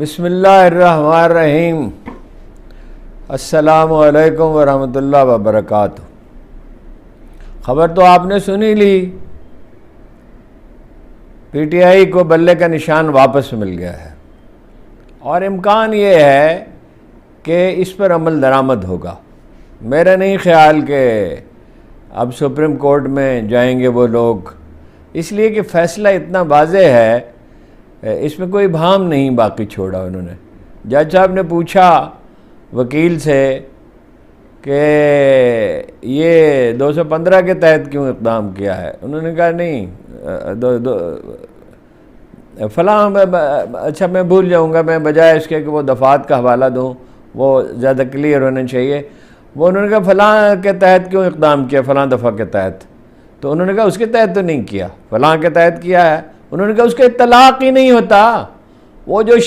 بسم اللہ الرحمن الرحیم۔ السلام علیکم ورحمۃ اللہ وبرکاتہ۔ خبر تو آپ نے سنی لی، پی ٹی آئی کو بلے کا نشان واپس مل گیا ہے اور امکان یہ ہے کہ اس پر عمل درآمد ہوگا۔ میرا نہیں خیال کہ اب سپریم کورٹ میں جائیں گے وہ لوگ، اس لیے کہ فیصلہ اتنا واضح ہے، اس میں کوئی بھام نہیں باقی چھوڑا انہوں نے۔ جج صاحب نے پوچھا وکیل سے کہ یہ 215 کے تحت کیوں اقدام کیا ہے، انہوں نے کہا نہیں فلاں، اچھا میں بھول جاؤں گا، میں بجائے اس کے کہ وہ دفعات کا حوالہ دوں وہ زیادہ کلیئر ہونا چاہیے، وہ انہوں نے کہا فلاں کے تحت کیوں اقدام کیا، فلاں دفعہ کے تحت، تو انہوں نے کہا اس کے تحت تو نہیں کیا، فلاں کے تحت کیا ہے۔ انہوں نے کہا اس کا اطلاق ہی نہیں ہوتا، وہ جو